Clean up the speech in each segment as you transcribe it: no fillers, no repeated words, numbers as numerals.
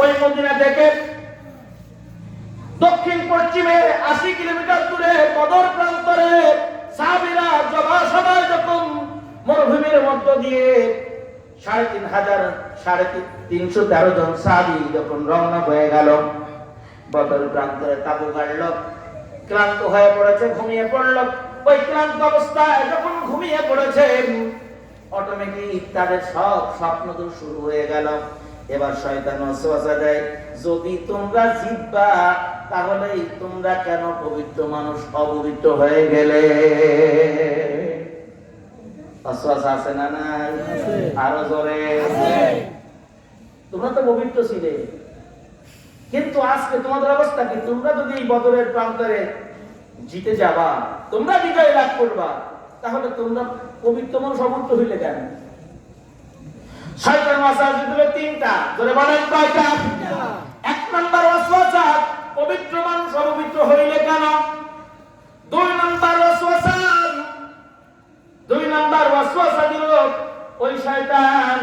ওই মদিনা থেকে দক্ষিণ পশ্চিমে 80 কিলোমিটার দূরে বদর প্রান্তরে সাহাবীরা সবাই যখন মরুভূমির মধ্য দিয়ে 3,1313 জন সাহাবী যখন রওনা হয়ে গেল, বদর প্রান্তরে তাবু গাড়ল, ক্লান্ত হয়ে পড়েছে, ঘুমিয়ে পড়ল। ওই ক্লান্ত অবস্থায় যখন ঘুমিয়ে পড়েছে, অটোমেটিক তাদের সব স্বপ্ন তো শুরু হয়ে গেল। এবার শয়তান ওয়াসওয়াসা দেয়, যদি তোমরা জিতবা তাহলে তোমরা কেন পবিত্র মানুষ অপবিত্র হয়ে গেলে? ওয়াসওয়াসা আছে না নাই? আরো জোরে। তোমরা তো পবিত্র ছিলে, কিন্তু আজকে তোমাদের অবস্থা কি? তোমরা যদি এই বদরের প্রান্তরে জিতে যাবা, তোমরা বিজয় লাভ করবা, তাহলে তোমরা পবিত্র মানুষ অপবিত্র হইলে কেন? শয়তান ওয়াসওয়াসা দিল তিনটা। ধরে বলেন কয়টা? এক নাম্বার ওয়াসওয়াসা, পবিত্র মানুষ অপবিত্র হইলে কেন? দুই নাম্বার ওয়াসওয়াসা দিল ওই শয়তান,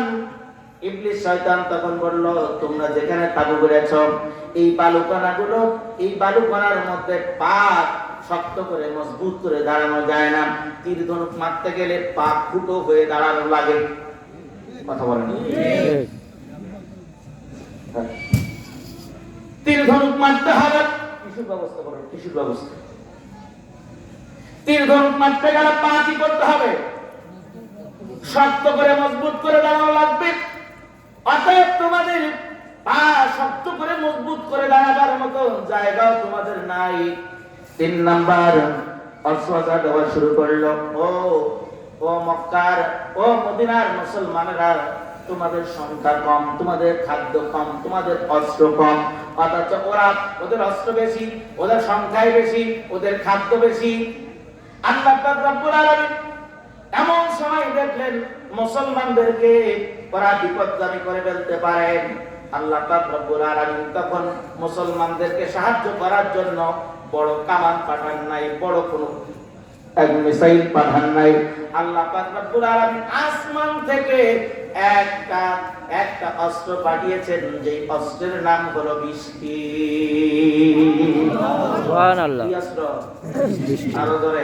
ইবলিস শয়তান তখন বলল, তোমরা যেখানে তাবু গড়েছ এই বালুকণাগুলো, এই বালুকণার মধ্যে পা শক্ত করে মজবুত করে দাঁড়ানো যায় না। তীর ধনুক মারতে গেলে পা ফুটো হয়ে দাঁড়ানো লাগে। কথা বলেন। তীর ধনুক মারতে হবে, টিস্যুর ব্যবস্থা করো, টিস্যুর ব্যবস্থা। তীর ধনুক মারতে গেলে পা কি করতে হবে? শক্ত করে মজবুত করে দাঁড়ানো লাগবে। অতএব তোমাদের পা শক্ত করে মজবুত করে দাঁড়াবার মতো জায়গাও তোমাদের নাই। 3 নাম্বার ওয়াসওয়াসা দেওয়া শুরু করলো, ও মক্কার, ও মদিনার মুসলমানেরা, তোমাদের সংখ্যা কম, তোমাদের খাদ্য কম, তোমাদের অস্ত্র কম, অথচ ওদের অস্ত্র বেশি, ওদের সংখ্যাই বেশি, ওদের খাদ্য বেশি। আল্লাহ পাক রব্বুল আলামিন এমন সময় দেখলেন মুসলমানদেরকে ওরা বিপদগামী করে ফেলতে পারেন। আল্লাহ পাক রব্বুল আলামিন তখন মুসলমানদেরকে সাহায্য করার জন্য বড় কামান পাঠান নাই, বড় কোনো মিসাইল পাঠান নাই। আল্লাহ পাক রব্বুল আলামিন আসমান থেকে একটা অস্ত্র পাঠিয়েছেন, যে অস্ত্রের নাম হলো বৃষ্টি। সুবহানাল্লাহ। কি অস্ত্র? আরো ধরে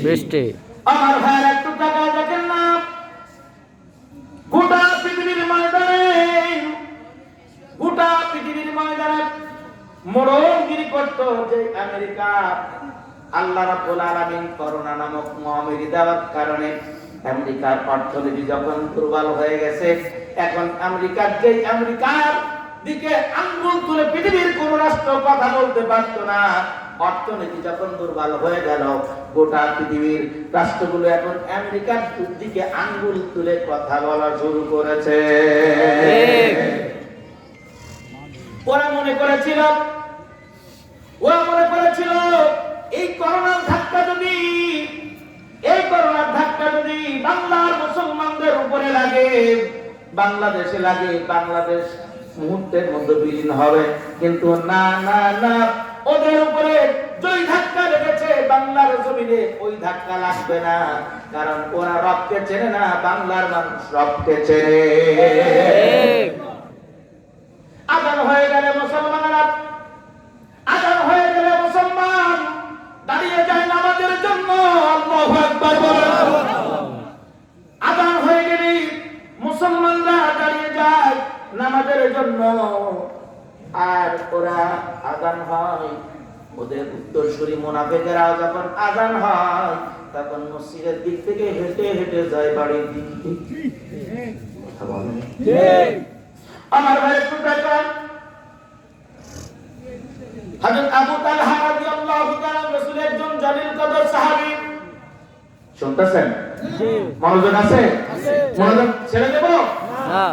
বৃষ্টি। আমার ভাইয়ের একটু টাকা দেখেন না, গোটা পৃথিবীর ময়দানে মরণগিরি করত যে আমেরিকা, আল্লাহ রাব্বুল আলামিন করোনা নামক মহামারী দেওয়ার কারণে আমেরিকার অর্থনীতি যখন দুর্বল হয়ে গেছে, এখন আমেরিকার দিকে আঙ্গুল তুলে পৃথিবীর কোন রাষ্ট্র কথা বলতে পারতো না। অর্থনীতি যখন দুর্বল হয়ে গেল, গোটা পৃথিবীর রাষ্ট্রগুলো এখন আমেরিকার দিকে আঙ্গুল তুলে কথা বলা শুরু করেছে। ওরা মনে করেছিল এই করোনার ধাক্কা যদি বাংলার মুসলমানদের উপরে লাগে, বাংলাদেশে লাগে, বাংলাদেশ মুহূর্তের মধ্যে বিলীন হবে। কিন্তু না, ওদের উপরে যেই ধাক্কা লেগেছে বাংলার জমিনে ওই ধাক্কা লাগবে না, কারণ ওরা রবকে চেনে না, বাংলার মানুষ রবকে চেনে। আজান হয়ে গেলে মুসলমান দাঁড়িয়ে যায় নামাজের জন্য। আল্লাহু আকবার বলেন। আজান হয়ে গেলে মুসলমানরা দাঁড়িয়ে যায় নামাজের জন্য। আর ওরা আজান হয়, ওদের উত্তরসূরি মুনাফিকেরা যখন আজান হয় তখন মসজিদের দিক থেকে হেঁটে হেঁটে যায় বাড়ির দিকে। কথা বলেন। আমার ভাই একটু দেখেন, হযরত আবু তালহা রাদিয়াল্লাহু তাআলা রাসূলের একজন জালিল কদর সাহাবী। শুনতেছেন? জি। মনোযোগ আছে? মনোযোগ ছেড়ে দেব না,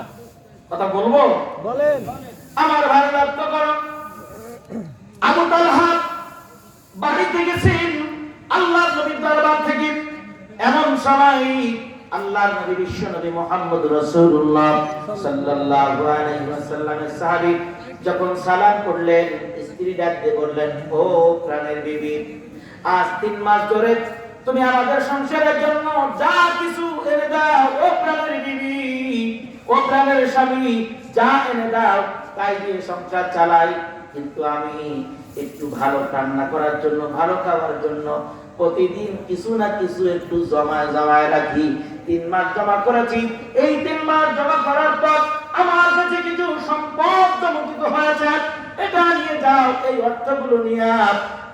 কথা বলবো। বলেন। আমার ভাই লক্ষ্য করুন, আবু তালহা বাড়িতে গেছেন আল্লাহর নবীর দরবার থেকে। এমন সময় আল্লাহর নবী বিশ্ব নবী মুহাম্মদ রাসূলুল্লাহ সাল্লাল্লাহু আলাইহি ওয়াসাল্লামের সাহাবী যখন সালাম করলেন, স্ত্রী ডাক দিয়ে বললেন, ও প্রাণের বিবি, আজ 3 মাস ধরে তুমি আমাদের সংসারের জন্য যা কিছু এনে দাও, ও প্রাণের বিবি, ও প্রাণের স্বামী, যা এনে দাও কাজ দিয়ে সংসার চালাই, কিন্তু আমি একটু ভালো রান্না করার জন্য, ভালো খাওয়ার জন্য প্রতিদিন কিছু না কিছু একটু জমায় রাখি। 3 মাস জমা করেছি। এই 3 মাস জমা করার পর আমার কাছে কিছু সম্পদ জমা হয়েছে, এটা নিয়ে যাও। এই অর্থগুলো নিয়ে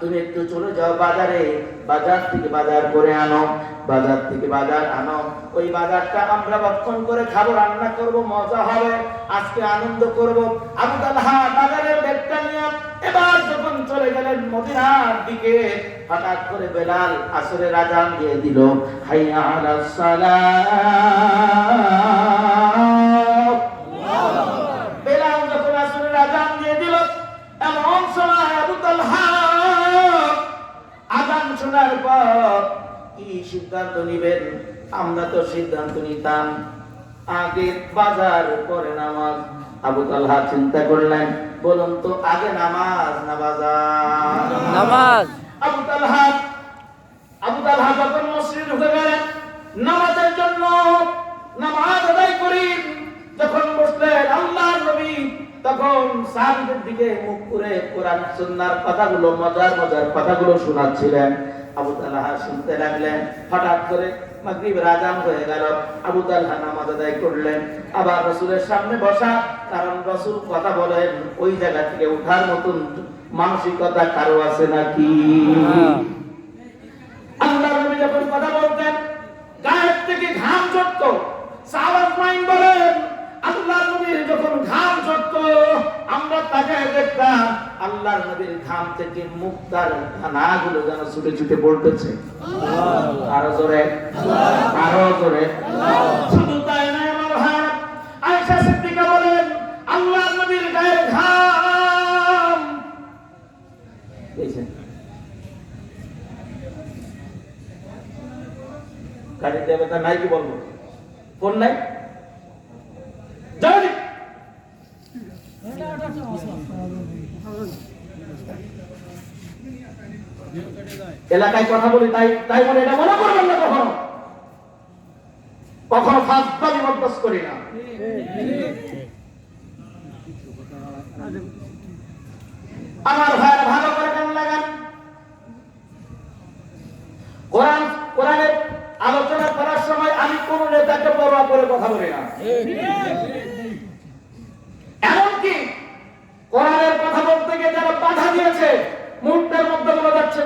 তুমি একটু চলে যাও বাজারে, বাজার থেকে বাজার করে আনো, বাজার থেকে বাজার আনো। ওই বাজারটা আমরা ভক্ষণ করে খাবো, রান্না করব, মজা হবে, আজকে আনন্দ করব। আবু তালহা বাজারের ব্যাগটা নিয়ে এবার যখন চলে গেলেন মদিনার দিকে, হঠাৎ করে বেলাল আসরের আযান দিয়ে দিল, হাইয়া আলাস সালাহ। বেলাল যখন আসরের আযান দিয়ে দিল, এমন সময় আবু তালহা আযান শোনার পর কি সিদ্ধান্ত নিবেন? আমরা তো সিদ্ধান্ত নিতাম আগে বাজার পরে নামাজ। আবু তালহা চিন্তা করলেন, বলুন তো আগে নামাজ না বাজার? নামাজ। আবু তালহা যখন মসজিদে ঢুকে গেলেন নামাজের জন্য, নামাজ আদায় করি যখন বসলেন আল্লাহর নবী তখন সাহাবীদের দিকে মুখ করে কোরআন সুন্নাহর কথাগুলো, মজার কথাগুলো শোনাচ্ছিলেন। আবু তালহা শুনতে লাগলেন। হঠাৎ করে মাগরিবের আযান হয়ে গেল। আবু তালহা নামাজ আদায় করলেন, আবার রাসূলের সামনে বসা, কারণ রাসূল কথা বলেন, ওই জায়গা থেকে ওঠার মতন মানসিকতা কারো আছে নাকি? আল্লাহর নবী যখন কথা বলতেন গায়ের থেকে ঘাম ঝরতো। সাহাবায়ে বলেন আল্লাহর নবীর যখন ঘাম ঝরতো আমরা তাকে দেখতাম আল্লাহর নবীর ঘাম থেকে মুক্তার দানাগুলো যেন ছুটে ছুটে পড়তেছে। আরো জোরে, আরো জোরে। শুধু তাই নয় আমার ভাই, আয়েশা সিদ্দিকা বলেন আল্লাহর নবীর গায়ের ঘাম দেখেন গাড়ি দেবে তা নাই, কি বলবো, ফোন নাই, যাও এলাকায় কথা বলি, তাই বলে এটা মনে করবেন না, কখনো ফাজলামি বরদাস্ত করি না। আমার ভাইরা ভালো করে কান লাগান। কোরআনের আলোচনা করার সময় আমি কোন নেতাকে পরোয়া করে কথা বলি না। এমনকি কোরআনের কথা বলতে গিয়ে যারা বাধা দিয়েছে মুহূর্তের মধ্যে বলে যাচ্ছে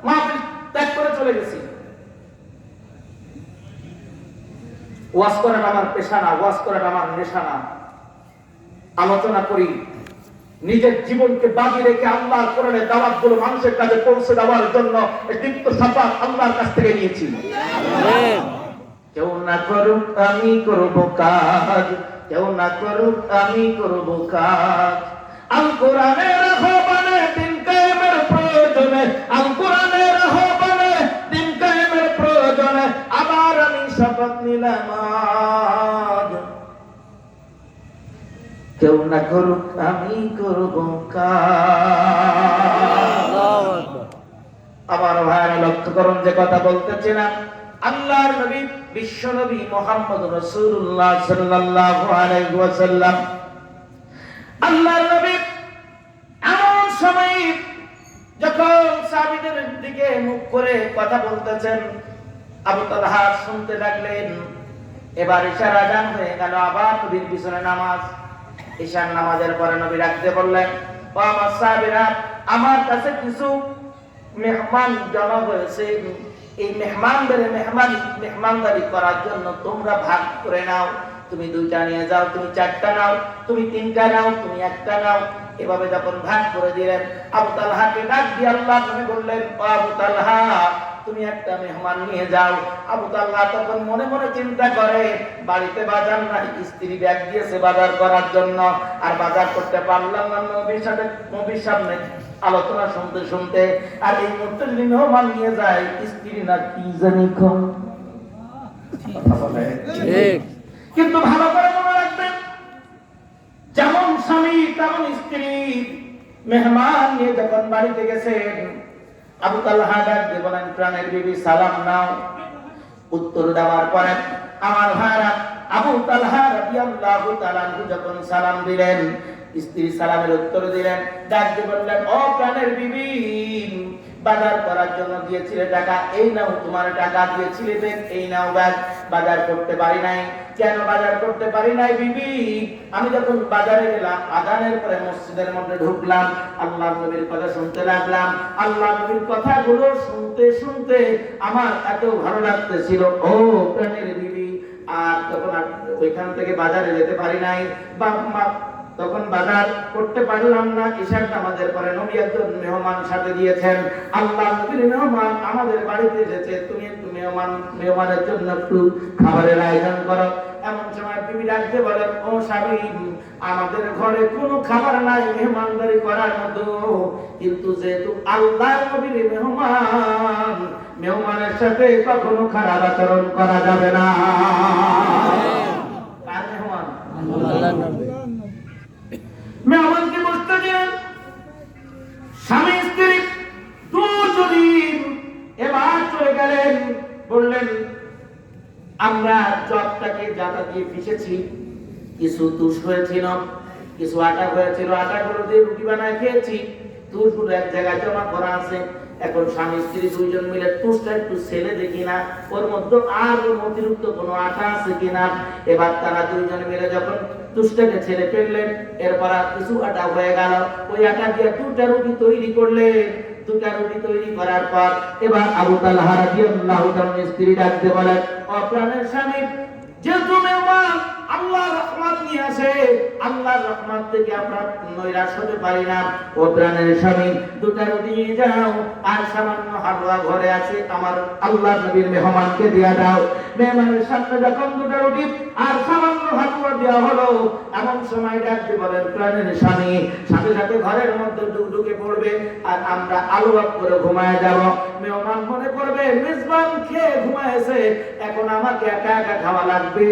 মাহফিল ত্যাগ করে চলে গেছি। ওয়াজ করাটা আমার পেশা না, ওয়াজ করাটা আমার নেশা না। আলোচনা করি, নিজের জীবনকে বাজি রেখে আল্লাহর কোরআনের দাওয়াতগুলো মানুষের কাছে পৌঁছে দেওয়ার জন্য দীপ্ত সাফাত আল্লাহর কাছ থেকে নিয়েছি। কেউ না করুক আমি করব কাজ, কেউ না করুক আমি করব কাজ। আল কোরআনের আহ্বানে দিন কায়েমের প্রয়োজনে, আল কোরআনের আহ্বানে দিন কায়েমের প্রয়োজনে আবার আমি শপথ নিলাম আজ, কেউ না করুক আমি করব কাজ। আমার ভাইরা লক্ষ্য করুন যে কথা বলতেছি না, আল্লাহর নবী বিশ্ব নবী মুহাম্মদ রাসূলুল্লাহ সাল্লাল্লাহু আলাইহি ওয়াসাল্লাম, আল্লাহর নবী এমন সময় যখন সাহাবীদের দিকে মুখ করে কথা বলতেছেন, আবু তালহা শুনতে লাগলেন। এবার ইশার আযান হয়ে গেল, আবার নবীর পিছনে নামাজ। ইশার নামাজের পরে নবী রাখতে বললেন, ও আমার সাহাবীরা, আমার কাছে কিছু মেহমান জমা হয়েছে, এই মেহমানদের মেহমানদারি করার জন্য তোমরা ভাগ করে নাও। তুমি 2টা নিয়ে যাও, তুমি 4টা নাও, তুমি 3টা নাও, তুমি 1টা নাও। এভাবে যখন ভাগ করে দিলেন, আবু তালহাকে ডাক দিয়ে আল্লাহর নবী বললেন, ও আবু তালহা, তুমি একটা মেহমান নিয়ে যাও। আবু তালহা তখন মনে মনে চিন্তা করে, বাড়িতে বাজার নাই, স্ত্রী ব্যাগ দিয়েছে বাজার করার জন্য, আর বাজার করতে পারলাম না নবীর সামনে আলোচনা শুনতে শুনতে। আর এই মুহূর্তে যদি মেহমান নিয়ে যায়, স্ত্রী না কি জানি কথা বলে। কিন্তু ভালো করে মনে রাখবেন, যেমন স্বামী তেমন স্ত্রী। মেহমান নিয়ে যখন বাড়িতে গেছেন, আবু তালহা ডাক দিয়ে বলেন, প্রাণের বিবি সালাম নাও। উত্তর দেওয়ার পরে আমার ভাইরা আবু তালহা রাদিয়াল্লাহু তাআলা যখন সালাম দিলেন, স্ত্রী সালামের উত্তর দিলেন, ডাকতে বললেন, ও প্রাণের বিবি, বাজার করার জন্য দিয়েছিলে টাকা, এই নাও তোমার টাকা, দিয়েছিলে ব্যাগ, এই নাও ব্যাগ। বাজার করতে পারি নাই। কেন বাজার করতে পারি নাই বিবি? আমি যখন বাজারে গেলাম, আযানের পরে মসজিদের মধ্যে ঢুকলাম, আল্লাহর নবীর কথা শুনতে লাগলাম। আল্লাহর নবীর কথাগুলো শুনতে শুনতে আমার এত ভালো লাগতেছিল, ও প্রাণের বিবি। আর তখন ওইখান থেকে বাজারে যেতে পারি নাই, তখন বাজার করতে পারলাম না। ঈশার নামাজের পরে নবী একজন মেহমান সাথে দিয়েছেন, আল্লাহ নবীর মেহমান আমাদের বাড়িতে এসেছে, তুমি একটু মেহমানের জন্য একটু খাবারের আয়োজন করো। এমন সময় বিবি ডাকতে বলেন, ও স্বামী, আমাদের ঘরে কোনো খাবার নাই মেহমানদারি করার মতো, কিন্তু যেহেতু আল্লাহ নবীর মেহমান, মেহমানের সাথে কখনো খারাপ আচরণ করা যাবে না। কার মেহমান? আল্লাহর নবী। মেহমানকে বসতে দিলেন। স্বামী স্ত্রী দুজনই এবার চলে গেলেন। বললেন, আমরা জবটাকে জাতা দিয়ে পিষেছি, কিছু তুষ হয়েছিল, কিছু আটা হয়েছিল, আটাগুলো দিয়ে রুটি বানায় খেয়েছি, তুষগুলো এক জায়গায় জমা করা আছে। এখন স্বামী স্ত্রী দুইজন মিলে তুষটা একটু ছেলে দেখি না, ওর মধ্যে আর অতিরিক্ত কোনো আটা আছে কিনা। এবার তারা দুইজন মিলে যখন তুষটাকে ছেড়ে ফেললেন, এরপর কিছু আটা হয়ে গেল, ওই আটা দিয়ে দুটা রুটি তৈরি করলেন। দুটা রুটি তৈরি করার পর এবার আবু তালহা রাদিয়াল্লাহু তাআলা স্ত্রী ডাকতে বলেন, ও প্রাণের স্বামী, যেহেতু মেহমান আল্লাহর রহমত নিয়ে আসে, আল্লাহর রহমত থেকে আমরা নৈরাশ হতে পারি না। ও প্রাণের স্বামী, দুটা রুটি নিয়ে যাও, আর সামান্য হালুয়া ঘরে আছে, আমার আল্লাহর নবীর মেহমানকে দিয়ে দাও। মেহমানের সামনে যখন দুটা রুটি আর সামান্য হালুয়া দেওয়া হলো, এমন সময় ডাকতে বলেন, প্রাণের স্বামী, সাথে সাথে ঘরের মধ্যে ঢুকে পড়বে, আর আমরা আলুয়া করে ঘুমায় যাব। মেহমান মনে করবে মেজবান খেয়ে ঘুমায়েছে, এখন আমাকে একা একা খাওয়া লাগবে।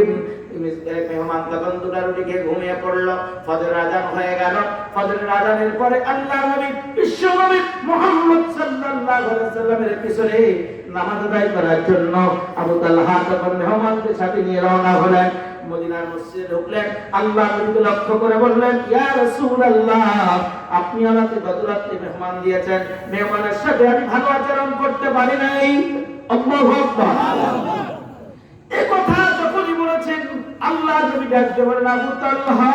মেহমান তখন দুটা রুটি খেয়ে ঘুমিয়ে পড়লো। ফজর আযান হয়ে গেল। ফজরের আযানের পরে আল্লাহর নবী, বিশ্ব নবী মুহাম্মদ সাল্লাল্লাহু আলাইহি ওয়াসাল্লামের পিছনে নামাজ আদায় করার জন্য আবু তালহা তখন মেহমানদের সাথে নিয়ে রওনা হলেন। মদিনার মসজিদে ঢুকলেন, আল্লাহর নবীকে লক্ষ্য করে বললেন, ইয়া রাসূলুল্লাহ, আপনি আমাকে গত রাতে মেহমান দিয়েছেন, মেহমানের সাথে আমি ভালো আচরণ করতে পারি নাই। আল্লাহু আকবার। এই কথা যখনই বলেছেন, আল্লাহর নবী ডাকতে বলেন, আবু তালহা,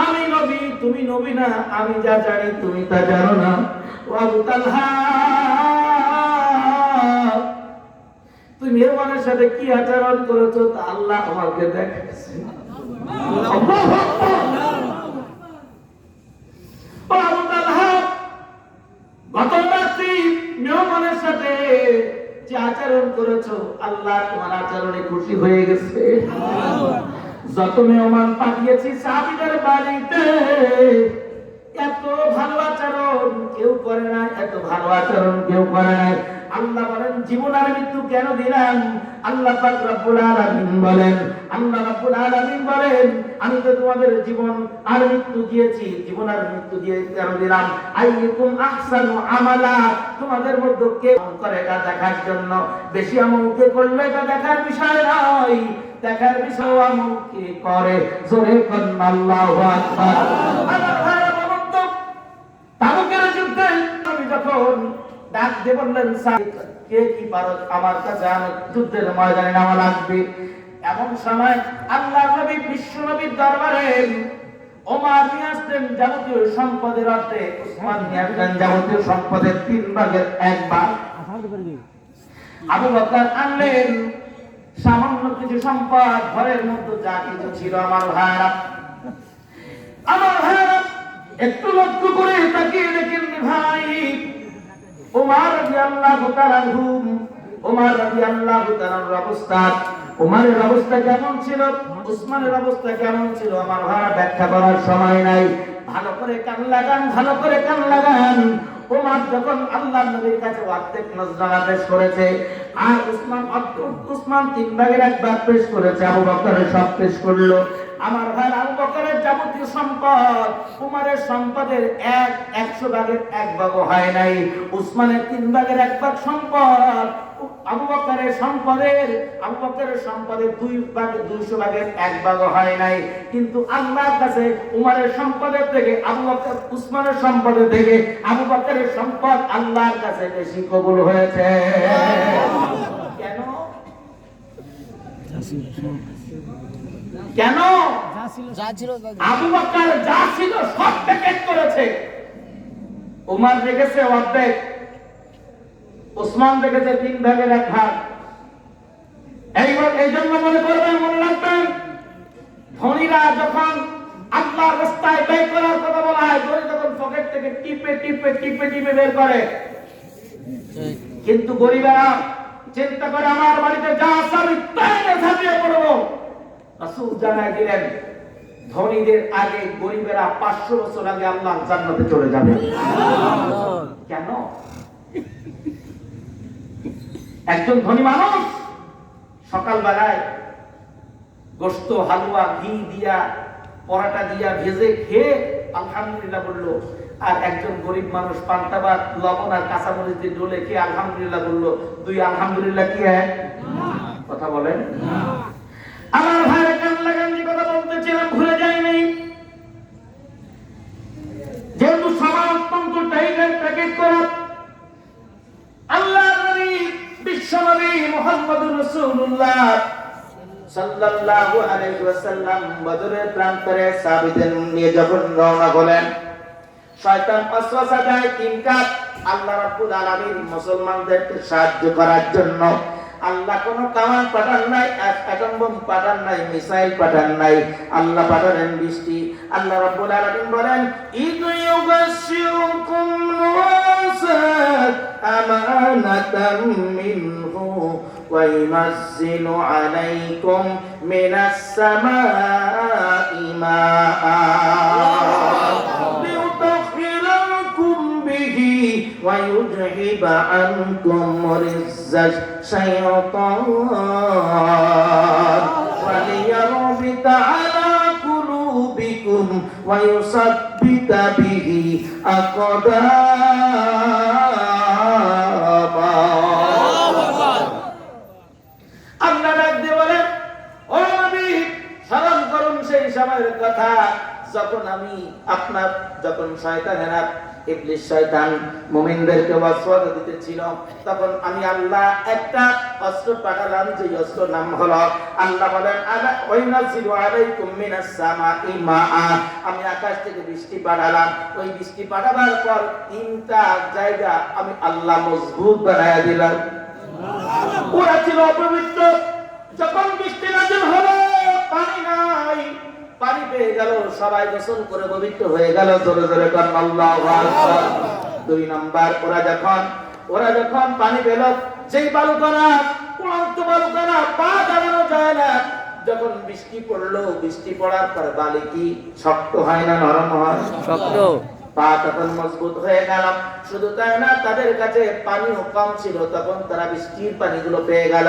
আমি নবী, তুমি নবী না, আমি যা জানি তুমি তা জানো না। ও আবু তালহা, তুমি মেহমানের সাথে কি আচরণ করেছো তা আল্লাহ আমাকে দেখাচ্ছে। আল্লাহু আকবার। ও আবু তালহা, গত রাতে মেহমানের সাথে যে আচরণ করেছো, আল্লাহ তোমার আচরণে খুশি হয়ে গেছে। যত মেহমান পাঠিয়েছি সাহাবীদের বাড়িতে, এত ভালো আচরণ কেউ করে নাই, এত ভালো আচরণ কেউ করে নাই। আল্লাহ বলেন, জীবন আর মৃত্যু কেন দিলাম? আল্লাহ পাক রব্বুল আলামিন বলেন, আল্লাহ রাব্বুল আলামিন বলেন, আমি তো তোমাদের জীবন আর মৃত্যু দিয়েছি, জীবন আর মৃত্যু দিয়ে কেন দিলাম? আইয়ুকুম আহসানু আমালা, তোমাদের মধ্যে কে করে এটা দেখার জন্য। বেশি আমল কে করলে এটা দেখার বিষয় নয়, দেখার বিষয় আমল কে করে। জোরে কোন আল্লাহু আকবার। আমার ভাইরা বলুন তো, তাবুকের যুদ্ধে আমি যখন ডাক দিয়ে বললেন, কে কি পারো আমার কাছে যুদ্ধের ময়দানে নামা লাগবে, এমন সময় আল্লাহর নবী বিশ্ব নবীর দরবারে ওমর নিয়ে আসলেন যাবতীয় সম্পদের অর্থে, উসমান নিয়ে আসলেন যাবতীয় সম্পদের 3/1 ভাগ, আবু বকর আনলেন সামান্য কিছু সম্পদ, ঘরের মধ্যে যা কিছু ছিল। আমার ভাইরা একটু লক্ষ্য করে তাকিয়ে দেখেন ভাই, ওমর রাদিয়াল্লাহু তাআলা আনহু, ওমর রাদিয়াল্লাহু তাআলার অবস্থা, ওমরের অবস্থা কেমন ছিল, উসমানের অবস্থা কেমন ছিল, আমার ভাইরা ব্যাখ্যা করার সময় নাই। ভালো করে কান লাগান, ভালো করে কান লাগান। ওমর যখন আল্লাহর নবীর কাছে অর্ধেক নজরানা পেশ করেছে, আর উসমান 3/1 ভাগ পেশ করেছে, আবু বকরের সব পেশ করলো। আমার ভাই আবু বকরের যাবতীয় সম্পদ, উমরের সম্পদের 1/100 ভাগের 1 ভাগও হয় নাই। উসমানের 3/1 ভাগ সম্পদ, আবু বকরের সম্পদের 200 ভাগের 1 ভাগও হয় নাই, কিন্তু আল্লাহর কাছে উমরের সম্পদের থেকে আবু বকর, উসমানের সম্পদের থেকে আবু বকরের সম্পদ আল্লাহর কাছে বেশি কবুল হয়েছে। কেন? কেন? আবু বকর যা ছিল সব প্যাকেট করেছে, উমর রেখেছে অর্ধেক, উসমান রেখেছে 3 ভাগের 1 ভাগ। এই জন্য মনে করবেন, মনে রাখবেন, ধনীরা যখন আল্লাহর রাস্তায় ব্যয় করার কথা বলা হয়, ধনী তখন পকেট থেকে টিপে টিপে টিপে টিপে বের করে, কিন্তু গরিবেরা চিন্তা করে আমার বাড়িতে যা আছে আমি তাই ঝাঁপিয়ে পড়বো। রাসূল জানায় দিলেন, ধনীদের আগে গরিবেরা 500 বছর আগে আল্লাহর জান্নাতে চলে যাবে। কেন? একজন ধনী মানুষ সকালবেলায় গোশত, হালুয়া, ঘি দিয়া, পরাটা দিয়া ভেজে খেয়ে আলহামদুলিল্লাহ বললো, আর একজন গরিব মানুষ পান্তা ভাত, লবণ আর কাঁচামরিচ দিয়ে ডলে খেয়ে আলহামদুলিল্লাহ বললো। 2 আলহামদুলিল্লাহ কি হয়? কথা বলেন। আমার ভাইরা কান্নাকান্দি কথা বলতেছিলাম, ভুলে যায়নি। যেহেতু সমাজ অত্যন্ত টাইটের প্যাকেট করা, আল্লাহর নবী বিশ্বনবী মুহাম্মদুর রাসূলুল্লাহ সাল্লাল্লাহু আলাইহি ওয়াসাল্লাম বদরের প্রান্তরে সাহাবীদের নিয়ে যখন রওনা হলেন, শয়তান ওয়াসওয়াসা দেয় 3 কাজ। আল্লাহ রাব্বুল আলামিন মুসলমানদেরকে সাহায্য করার জন্য আল্লাহ কোনো কামান পাঠান নাই, অ্যাটম বোম পাঠান নাই, মিসাইল পাঠান নাই, আল্লাহ পাঠালেন বৃষ্টি। আল্লাহ রাব্বুল আলামিন বলেন, ইদ ইউগাশিরুকুম নুসাত আমানাতাম মিনহু ওয়া ইউনাজ্জিলু আলাইকুম মিনাস সামাই মাআ ويذهب عنكم رجز الشيطان وليربط على قلوبكم ويثبت به أقدامكم। আল্লাহ ডাক দিয়ে বলেন, ও নবী, স্মরণ করুন সেই সময়ের কথা যখন শয়তানেরা, ইবলিস শয়তান মুমিনদেরকে ওয়াসওয়াসা দিতেছিল, তখন আমি আল্লাহ একটা অস্ত্র পাঠালাম, যে অস্ত্র নাম হলো, আল্লাহ বলেন, আলা ওয়াইনাজিলু আলাইকুম মিনাস সামাই মাআ, আমি আকাশ থেকে বৃষ্টি পাঠালাম। ওই বৃষ্টি পাঠাবার পর 3টা জায়গা আমি আল্লাহ মজবুত বানায়া দিলাম। ওরা ছিল অপবিত্র, যখন বৃষ্টি নাযিল হলো পানি নাই, পানি পেয়ে গেল, সবাই গোসল করে পবিত্র হয়ে গেল। জোরে জোরে কান আল্লাহু আকবার। 2 নাম্বার, ওরা যখন পানি পেল, যেই বালুকণা, উড়ন্ত বালুকণা, পা দাঁড়ানো যায় না। যখন বৃষ্টি পড়লো, বৃষ্টি পড়ার পর বালি কি শক্ত হয় না নরম হয়? শক্ত। পা তখন মজবুত হয়ে গেল। শুধু তাই না, তাদের কাছে পানিও কম ছিল, তখন তারা বৃষ্টির পানিগুলো পেয়ে গেল,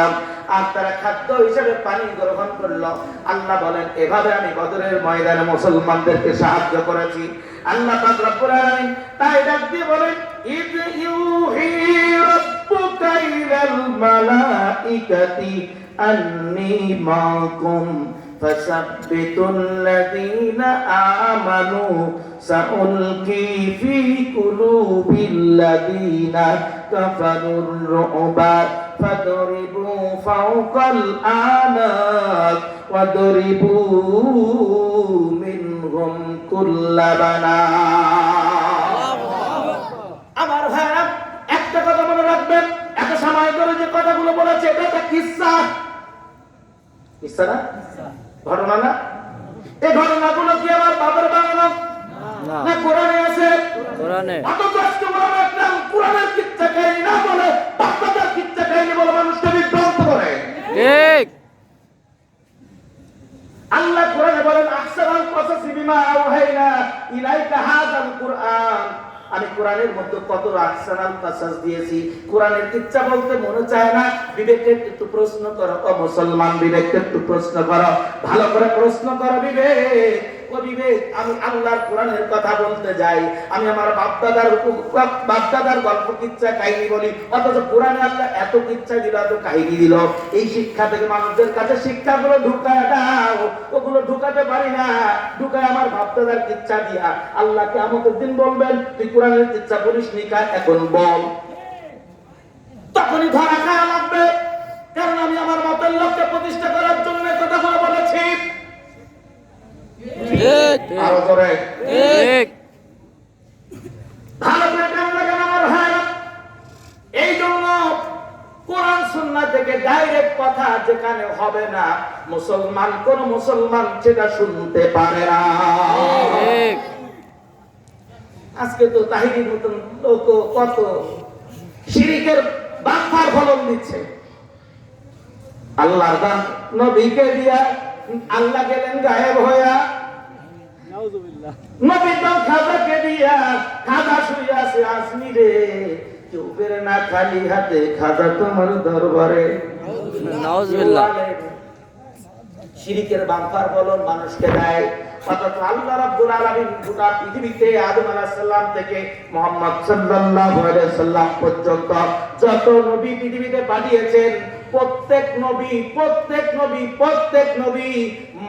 আর তারা খাদ্য হিসেবে পানি গ্রহণ করলো। আল্লাহ বলেন, এভাবে আমি বদরের ময়দানে মুসলমানদেরকে সাহায্য করেছি। আল্লাহ পাক রব্বুল আলামিন তাই ডাক দিয়ে বলেন, ইদ ইউহি রাব্বুকা ইলাল মালাইকাতি আন্নী মাকুম ফাসাব্বিতুল্লাযীনা আমানু সাউলকি ফি কুলুবিল্লাযীনা কাফারুর রুবা ফাদরিবু ফাওকাল আনাক ওয়াদরিবু মিনহুম কুল্লা বানান। আমার ভাইরা, একটা কথা মনে রাখবেন, এত সময় ধরে যে কথাগুলো বলেছে এটা একটা কিসসা। কিসসা না? ঘটনা না? এই ঘটনাগুলো কি আমার বাবার বানানো না কোরআনে আছে? কোরআনে। অত কষ্ট বড় একটা কোরআনের কিচ্ছা কাহিনী না বলে বাচ্চাদের কিচ্ছা কাহিনী বলে মানুষকে বিভ্রান্ত করে। ঠিক। আল্লাহ কোরআনে বলেন, আহসানাল কসাসি বিমা আওহাইনা ইলাইকা হাযাল কুরআন। আমি কোরআনের মধ্যে কত আহসানাল কসাস দিয়েছি। কোরআনের কিচ্ছা বলতে মনে চায় না, বিবেককে একটু প্রশ্ন করো। ও মুসলমান, বিবেককে একটু প্রশ্ন করো, ভালো করে প্রশ্ন করো বিবেক। অবিবেক, আমি আল্লাহর কোরআনের কথা বলতে যাই, আমি আমার বাপদাদার গল্প কিচ্ছা কাহিনী বলি, অথচ কোরআনে আল্লাহ এত কিচ্ছা দিল, এত কাহিনী দিল। এই শিক্ষা থেকে মানুষদের কাছে শিক্ষাগুলো ঢুকায় দাও, ওগুলো ঢুকাতে পারি না, ঢুকায় আমার বাপদাদার কিচ্ছা দিয়া আল্লাহ কিয়ামতের দিন বলবেন তুই কোরআনের কিচ্ছা বলিস নি, এখন বল। তখনই ধরা খাওয়া লাগবে, কারণ আমি আমার মতের লোককে প্রতিষ্ঠা করার জন্য কথাগুলো বলেছি। আরো জোরে ভালো করে কান লাগান আমার ভাই। এই জন্য কোরআন সুন্নাহ থেকে ডাইরেক্ট কথা যেখানে হবে না, কোন মুসলমান সেটা শুনতে পারে না। আজকে তো তাহিরির মতন লোক কত শিরিকের বাঁধার ফলন দিচ্ছে। আল্লাহর দান নবীকে দিয়া আল্লাহ গেলেন গায়েব হইয়া, নবীর দান খাজাকে দিয়া খাজা শুয়ে আছে আসমিরে, কেউ বেরে না খালি হাতে খাজা তোমার দরবারে। শিরিকের বাঁধার ফলন মানুষকে দেয়। অথচ আল্লাহ রাব্বুল আলামিন গোটা পৃথিবীতে আদম আলাইহিস সালাম থেকে মুহাম্মদ সাল্লাল্লাহু আলাইহি সাল্লাম পর্যন্ত যত নবী পৃথিবীতে পাঠিয়েছেন, প্রত্যেক নবী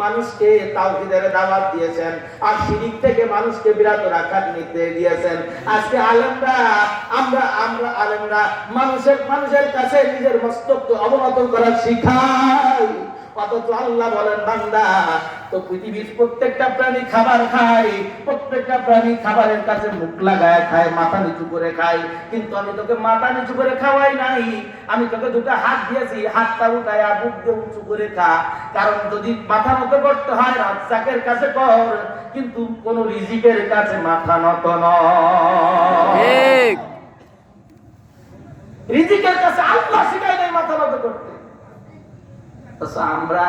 মানুষকে তাওহীদের দাওয়াত দিয়েছেন, আর শিরিক থেকে মানুষকে বিরত রাখার নির্দেশ দিয়েছেন। আজকে আমরা আলেমরা মানুষের কাছে নিজের মস্তককে অবনত করার শিখাই, অথচ আল্লাহ বলেন বান্দা তো পৃথিবীর প্রত্যেকটা প্রাণী খাবার খায়, প্রত্যেকটা প্রাণী খাবারের কাছে মুখ লাগায় খায়, মাথা নিচু করে খায়, কিন্তু আমি তোকে মাথা নিচু করে খাওয়াই নাই, আমি তোকে দুটো হাত দিয়েছি, হাতটা উঠায় বুক দিয়ে উঁচু করে খা। কারণ যদি মাথা নত করতে হয় রাজ্জাকের কাছে কর, কিন্তু কোন রিজিকের কাছে মাথা নত নয়। রিজিকের কাছে আল্লাহ শিখায় নাই মাথা নত করতে। আমরা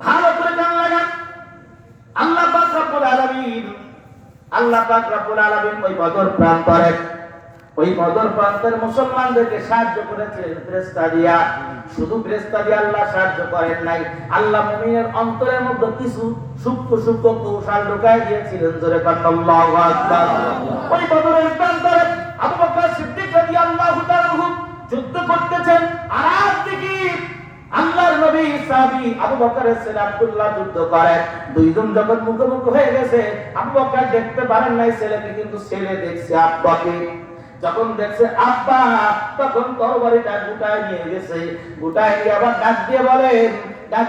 ভালো করে গান লাগান। আল্লাহ পাক রব্বুল আলামিন ওই বদর প্রান্তের মুসলমানদেরকে সাহায্য করেছিলেন ফেরেশতা দিয়া। শুধু ফেরেশতা দিয়ে আল্লাহ সাহায্য করেন নাই, আল্লাহ মুমিনের অন্তরের মধ্যে কিছু সূক্ষ্ম কৌশল ঢুকায় দিয়েছিলেন। জোরে কান আল্লাহু আকবার। ওই বদরের প্রান্তে আবু বকর সিদ্দিক রাদিয়াল্লাহু তাআলা যুদ্ধ করতেছেন, আর একদিকে আল্লাহর নবী সাহাবী আবু বকরের ছেলে আব্দুল্লাহ যুদ্ধ করেন। দুইজন যখন মুখোমুখি হয়ে গেছে, আবু বকর দেখতে পারেন নাই ছেলেকে, কিন্তু ছেলে দেখছে আব্বাকে। যখন দেখছে আব্বা, তখন তরবারিটা গুটায় নিয়ে গেছে, গুটায় নিয়ে আবার ডাক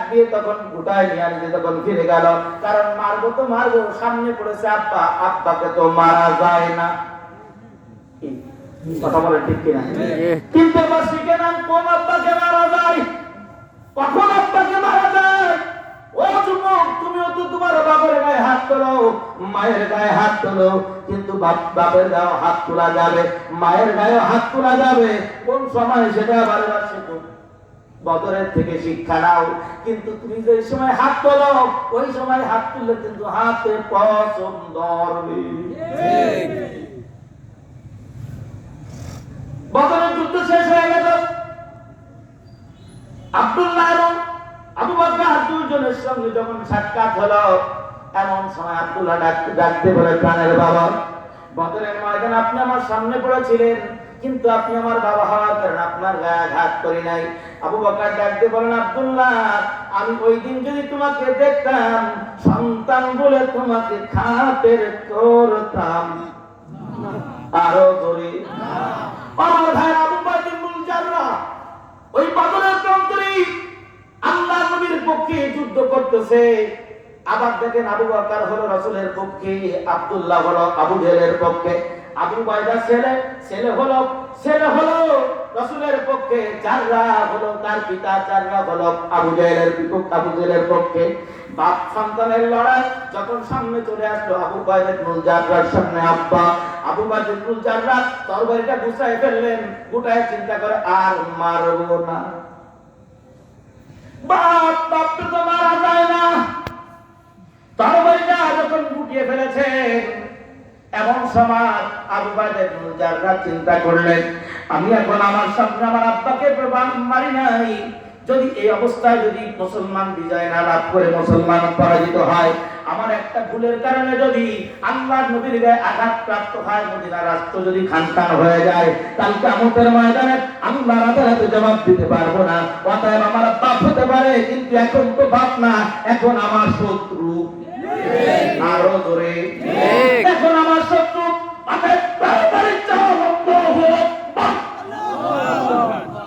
দিয়ে তখন গুটায় নিয়ে আনতে তখন ফিরে গেল। কারণ মারবো তো মারবো, সামনে পড়েছে আব্বা, আব্বাকে তো মারা যায় না। কথা বলে ঠিক কিনা? কিন্তু এবার শিখে নেন কোন আব্বাকে মারা যায়, কখন আব্বাকে মারা যায়। ও যুবক, তুমিও তো তোমার বাবার গায়ে হাত তোলো, মায়ের গায়ে হাত তোলো, কিন্তু বাপের গায়ে হাত তোলা যাবে, মায়ের গায়ে হাত তোলা যাবে কোন সময় সেটা বারবার শেখো, বদরের থেকে শিক্ষা নাও। কিন্তু তুমি যে সময় হাত তোলো, ওই সময় হাত তুললে কিন্তু হাতে পছন্দ ধরবে। বদরের যুদ্ধ শেষ হয়ে গেল, আব্দুল্লাহ এবং আবু বকর দুইজনের সঙ্গে যখন সাক্ষাৎ হলো, এমন সময় আব্দুল্লাহ ডাকতে বলে, প্রাণের বাবা, বদরের ময়দানে আপনি আমার সামনে পড়েছিলেন, কিন্তু আপনি আমার বাবা হওয়ার কারণে আপনার গায়ে আঘাত করি নাই। আবু বকর ডাকতে বলেন, আব্দুল্লাহ, আমি ওই দিন যদি তোমাকে দেখতাম, সন্তান বলে তোমাকে খাতের করতাম। আরো জোরে আমার ভাই আবু বকর ইবনুল জাররাহ ওই বদরের প্রান্তরে আল্লাহর নবীর পক্ষে যুদ্ধ করতেছে। আবার দেখেন আবু বকর হলো রাসূলের পক্ষে, আব্দুল্লাহ হলো আবু জেহেলের পক্ষে, আবু উবাইদা ছেলে হলো রাসূলের পক্ষে, জাররাহ হলো তার পিতা, জাররাহ হলো আবু জেহেলের পক্ষে। বাপ সন্তানের লড়াই যখন সামনে চলে আসলো, আবু উবাইদা ইবনুল জাররাহর সামনে আব্বা, আবু উবাইদা ইবনুল জাররাহ তরবারিটা গুছায় ফেললেন, গুটায় চিন্তা করে আর মারবো না। বাপ তো মারা যায় না, তরবারিটা যখন গুটিয়ে ফেলেছে, এমন সময় আবু উবাইদা ইবনুল জাররাহ চিন্তা করলেন, আমি এখন আমার সামনে আমার আব্বাকে মারি নাই, যদি এই অবস্থায় যদি মুসলমান বিজয় না লাভ করে, মুসলমান পরাজিত হয়, আমার একটা ভুলের কারণে যদি আল্লাহর নবীর গায়ে আঘাত প্রাপ্ত হয়, মদিনা রাষ্ট্র যদি খানখান হয়ে যায়, কাল কিয়ামতের ময়দানে আল্লাহর আদালতে জবাব দিতে পারবো না। অতএব আমার বাপ হতে পারে, কিন্তু এখন তো বাপ না, এখন আমার শত্রু। আরো জোরে, এখন আমার শত্রু। অতএব তাড়াতাড়ি চাও, আল্লাহু আকবার।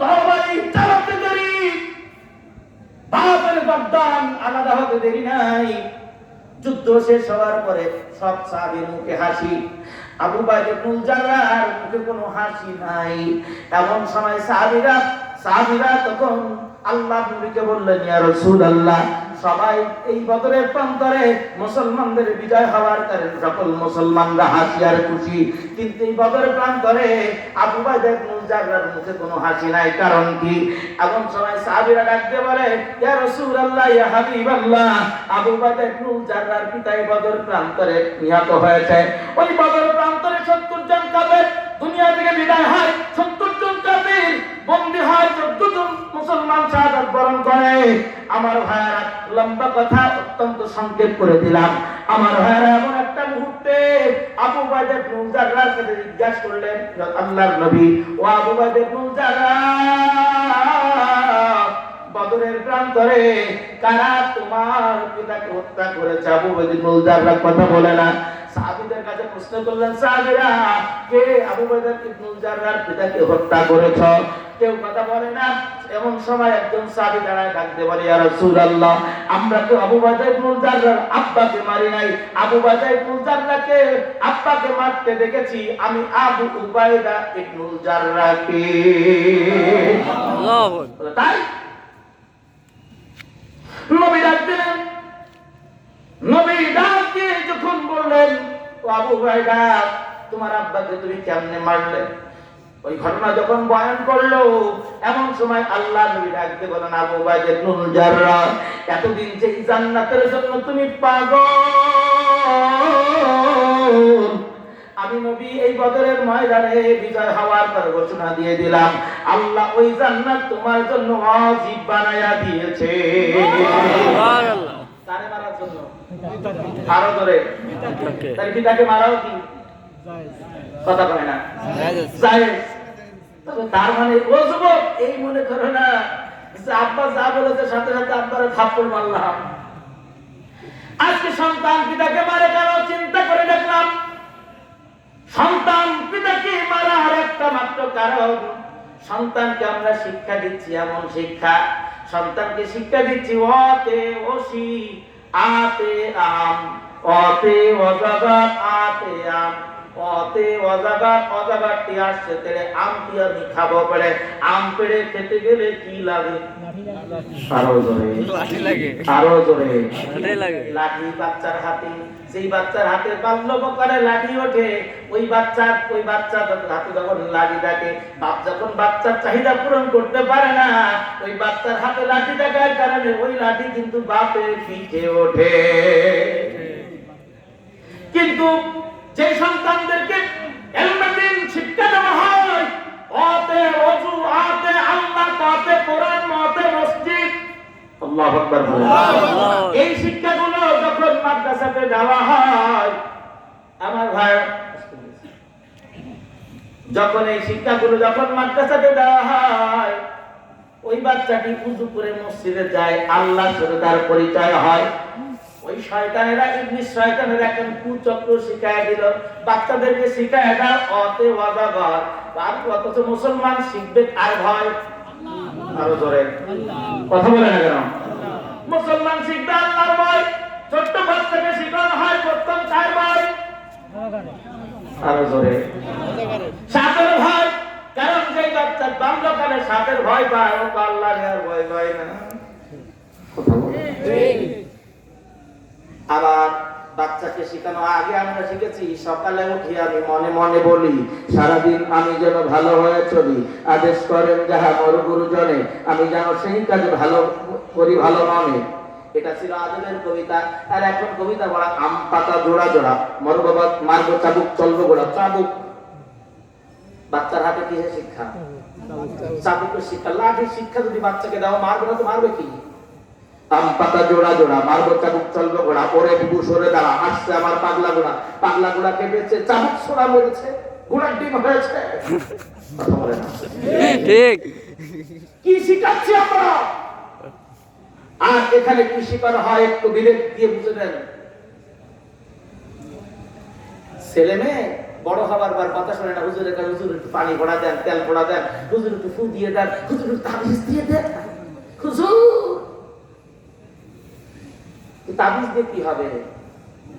তাড়াতাড়ি চালাতে দেরি, বাপের গর্দান আলাদা হতে দেরি নাই। যুদ্ধ শেষ হওয়ার পরে সব সাহাবীর মুখে হাসি, আবু বাইদা ইবনুল জাররার মুখে কোনো হাসি নাই। এমন সময় সাহাবীরা তখন আল্লাহর নবীকে বললেন, ইয়া রাসূলুল্লাহ, সবাই এই বদরের প্রান্তরে মুসলমানদের বিজয় হওয়ার কারণে সকল মুসলমানরা হাসি আর খুশি, কিন্তু এই বদরের প্রান্তরে আবু বাইদা ইবনুল জাররার মুখে কোনো হাসি নাই, কারণ কি? এমন সময় সাহাবীরা ডাক দিয়ে বলে, ইয়া রাসূলুল্লাহ, ইয়া হাবিবাল্লাহ, আবু বাইদা ইবনুল জাররার পিতা এই বদর প্রান্তরে নিহত হয়েছে। ওই বদর প্রান্তরে 70 জন কাফের দুনিয়া থেকে বিদায় হয়, 70 জন কাফের বন্দী হয়, 14 জন মুসলমান শাহাদাত বরণ করে। আমার ভাইরা, লম্বা কথা অত্যন্ত সংক্ষেপ করে দিলাম। আমার ভাইরা, এমন একটা মুহূর্তে আবু বাইদা ইবনুল জাররার কাছে জিজ্ঞাসা করলেন আল্লাহর নবী, ও আবু বাইদা ইবনুল জাররার, বদরের প্রান্তরে কারা তোমার পিতাকে হত্যা করেছে? আবু বাইদা ইবনুল জাররার কথা বলে না। সাহাবীদের কাছে প্রশ্ন করলেন, সাহাবীরা, কে আবু বাইদা ইবনুল জাররার পিতাকে হত্যা করেছে? কেউ কথা বলে না। এমন সময় একজন সাহাবী দাঁড়ায় ডাক দিয়ে বলে, ইয়া রাসূলুল্লাহ, আমরা তো আবু বাইদা ইবনুল জাররার আব্বাকে মারি নাই, আবু বাইদা ইবনুল জাররাকে আব্বাকে মারতে দেখেছি আমি আবু উবাইদা ইবনুল জাররাকে। আল্লাহু আকবার। তাই নবী ডাক দিলেন, নবী ডাক দিয়ে যখন বললেন, ও আবু উবাইদা, তোমার আব্বাকে তুমি কেমনে মারলে? ওই ঘটনা যখন বয়ান করলো, এমন সময় আল্লাহ নবী ডাকতে বলেন, আবু বাইদা ইবনুল জাররাহ, এতদিন যে জান্নাতের জন্য তুমি পাগল, আমি নবী এই বদরের ময়দানে বিজয় হওয়ার পর ঘোষণা দিয়ে দিলাম, আল্লাহ ওই জান্নাত তোমার জন্য ওয়াজিব বানায়া দিয়েছে। সুবহানাল্লাহ। কারে মারার জন্য? আরো ধরে, তার পিতাকে মারাও কি জায়েজ? কথা কয় না, জায়েজ। তবে তার মানে ও যুবক, এই মনে করো না যে আব্বা যা বলেছে সাথে সাথে আব্বারে থাপ্পড় মারলাম। আজকে সন্তান পিতাকে মারে কেন? চিন্তা করে দেখলাম, সন্তান পিতাকে মারার একটা মাত্র কারণ, সন্তানকে আমরা শিক্ষা দিচ্ছি এমন শিক্ষা, সন্তানকে শিক্ষা দিচ্ছি অতে ওসি আতে আম, অতে অজাগাত আতে আম, অতে অজাগাত অজাগাতটি আসছে তেরে আমটি আমি খাবো পেড়ে, আম পেড়ে খেতে গেলে কি লাগে? আরো জোরে, লাঠি লাগে, আরো জোরে, লাঠি লাগে। লাঠি বাচ্চার হাতে, যেই বাচ্চার হাতে বাল্যবকালে লাঠি ওঠে, ওই বাচ্চার হাতে যখন লাঠি থাকে, বাপ যখন বাচ্চার চাহিদা পূরণ করতে পারে না, ওই বাচ্চার হাতে লাঠি থাকার কারণে ওই লাঠি কিন্তু বাপের পিঠে ওঠে। কিন্তু যে সন্তানদেরকে এলমেদিন শিক্ষা দেওয়া হয়, অতে ওযু, আতে আল্লাহ, তাতে কোরআন, মতে মসজিদ, আল্লাহু আকবার, এই শিক্ষাগুলো যখন মাদ্রাসাতে দেওয়া হয়, আমার ভাই, যখন এই শিক্ষাগুলো যখন মাদ্রাসাতে দেওয়া হয়, ওই বাচ্চাটি ওযু করে মসজিদে যায়, আল্লাহর সাথে তার পরিচয় হয়। ওই শয়তানেরা, ইবলিস শয়তানেরা এখন কুচক্র শিখায় দিল, বাচ্চাদেরকে শিখায় দাও অতে ওয়াজাগর, আর অথচ মুসলমান শিখবে আর ভয়? আরো জোরে কথা বলে না কেন? মুসলমান শিখবে আল্লাহর ভয়। ছোট্ট বাচ্চাকে শিখানো হয় প্রথম 4 ভয়, আরো জোরে সাপের ভয়। কারণ যে বাচ্চা বাল্যকালে সাপের ভয় পায়, ও আল্লাহর আর ভয় পায় না। আবার বাচ্চাকে শেখানো আগে আমরা শিখেছি, সকালে উঠি আমি মনে মনে বলি, সারাদিন আমি যেন ভালো হয়ে চলি, আদেশ করেন যাহা মোর গুরুজনে, আমি যেন সেই কাজে ভালো করি ভালো মনে। এটা ছিল আদমের কবিতা। আর এখন কবিতা বলা আম পাতা জোড়া জোড়া, মোর বাবা মারবো চাবুক, চলবো গোড়া চাবুক। বাচ্চার হাতে কিসে শিক্ষা? চাবুকের শিক্ষা, লাঠির শিক্ষা যদি বাচ্চাকে দাও, মারবে না তো মারবে কি? আম পাতা জোড়া জোড়া মারবো, চাবুক চলবে ঘোড়া, ওরে বিবু সরে দাঁড়া, আসছে আমার পাগলা ঘোড়া, পাগলা ঘোড়া কেঁপেছে, চাবুক ছোড়া মেরেছে, ঘোড়ার ডিম হয়েছে। কথা বলে না ঠিক। কি শিখাচ্ছি আমরা? আর এখানে কি শিখানো হয় একটু বিবেক দিয়ে বুঝে নেন। ছেলে মেয়ে বড় হবার বার কথা শোনে না, হুজুরের কাছে হুজুর একটু পানি ভরা দেন, তেল ভরা দেন, হুজুর একটু ফু দিয়ে দেন, হুজুর একটু তাবিজ দিয়ে দেন। হুজুর তাবিজ দিয়ে কি হবে?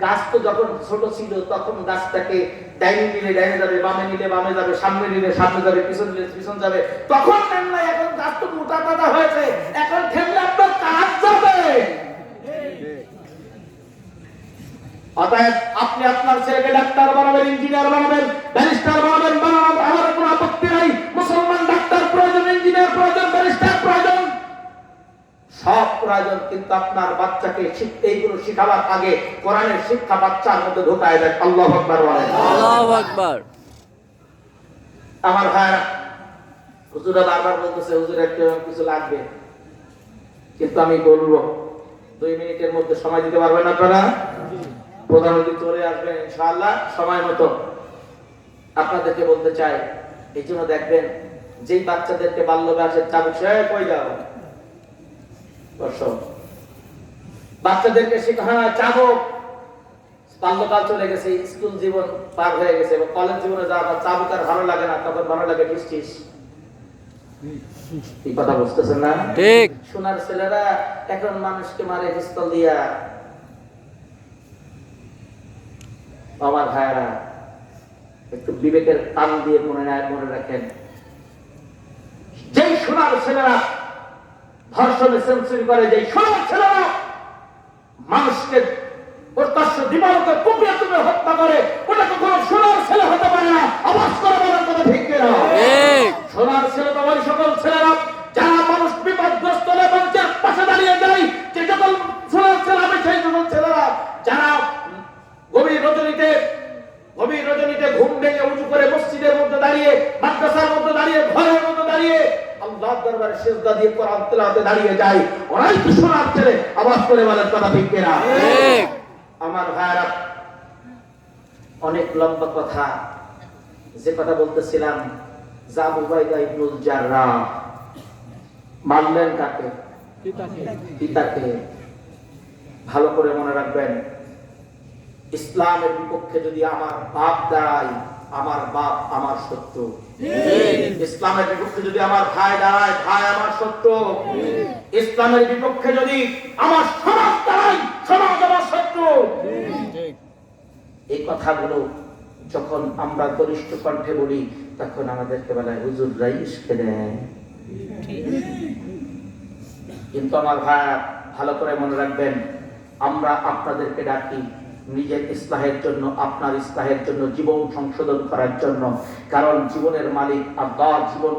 গাছ তো যখন ছোট ছিল তখন গাছটাকে ডাইনে নিলে ডাইনে যাবে, বামে নিলে বামে যাবে, সামনে নিলে সামনে যাবে, পিছন নিলে পিছন যাবে। তখন নেন না, এখন গাছ তো মোটা তাজা হয়েছে, এখন ঠেললে আপনার কাজ যাবে। অতএব আপনি আপনার ছেলেকে ডাক্তার বানাবেন, ইঞ্জিনিয়ার বানাবেন, ব্যারিস্টার বানাবেন, আমার কোনো আপত্তি নাই। মুসলমান ডাক্তার প্রয়োজন, ইঞ্জিনিয়ার প্রয়োজন, ব্যারিস্টার প্রয়োজন, সব প্রয়োজন, কিন্তু আপনার বাচ্চাকে এইগুলো শিখাবার আগে কোরআনের শিক্ষা বাচ্চার মধ্যে ঢোকায় দেন। আল্লাহু আকবার বলেন। আল্লাহু আকবার। আমার ভাইরা, হুজুরা বারবার বলতেছে হুজুর একটা কিছু লাগবে, কিন্তু আমি বলবো 2 মিনিটের মধ্যে সময় দিতে পারবেন আপনারা? প্রধানমন্ত্রী চলে আসবেন ইনশাআল্লাহ সময় মতো। আপনাদেরকে বলতে চাই, এই জন্য দেখবেন যেই বাচ্চাদেরকে বাল্য বয়সের চাবুক সে কই যাও বাচ্চাদেরকে শেখানো চাবুক, বাল্যকাল চলে গেছে, স্কুল জীবন পার হয়ে গেছে, কলেজ জীবনে যাওয়া চাবুক আর ভালো লাগে না, তখন ভালো লাগে টিস। এই কথা বুঝতেছেন না? ঠিক। সোনার ছেলেরা এখন মানুষকে মারে পিস্তল দিয়া। আমার ভাইরা, একটু বিবেকের কান দিয়ে মনে রাখেন, যেই সোনার ছেলেরা ধর্ষণে সেঞ্চুরি করে, যেই সোনার ছেলেরা মানুষকে প্রত্যক্ষ দিবালকে কুপিয়ে তুলে হত্যা করে, ওটা তো কোনো সোনার ছেলে হতে পারে না। আওয়াজ করে বলার কথা ঠিক কিনা? সোনার ছেলে তো ওই সকল ছেলেরা যারা মানুষ বিপদগ্রস্ত হলে মানুষের পাশে দাঁড়িয়ে যায়। যে সকল সোনার ছেলে, আমি সেই সকল ছেলেরা যারা গভীর রজনীতে ঘুম ভেঙে উঁচু করে মসজিদের মধ্যে দাঁড়িয়ে, মাদ্রাসার মধ্যে দাঁড়িয়ে, ঘরের মধ্যে দাঁড়িয়ে আল্লাহর দরবারে সিজদা দিয়ে কোরআন তেলাওয়াতে দাঁড়িয়ে যায়, ওরাই তো সোনার ছেলে। আওয়াজ করে বলেন কথা ঠিক কিনা? আমার ভাইরা, অনেক লম্বা কথা, যে কথা বলতেছিলাম, আবু উবাইদা ইবনুল জাররাহ মারলেন কাকে? পিতাকে। ভালো করে মনে রাখবেন, ইসলামের বিপক্ষে যদি আমার বাপ দাঁড়ায়, আমার বাপ আমার শত্রু। ইসলামের বিপক্ষে যদি আমার ভাই দাঁড়ায়, ভাই আমার শত্রু। ইসলামের বিপক্ষে যদি আমার সমাজ দাঁড়ায়, সমাজ আমার শত্রু। এই কথাগুলো যখন আমরা গরিষ্ঠ কণ্ঠে বলি, তখন আমাদেরকে বলে হুজুর রাইস খেলে। কিন্তু আমার ভাই, ভালো করে মনে রাখবেন, আমরা আপনাদেরকে ডাকি নিজের ইসলাহের জন্য, আপনার ইসলাহের জন্য, জীবন সংশোধন করার জন্য। কারণ জীবনের মালিক আল্লাহ, জীবন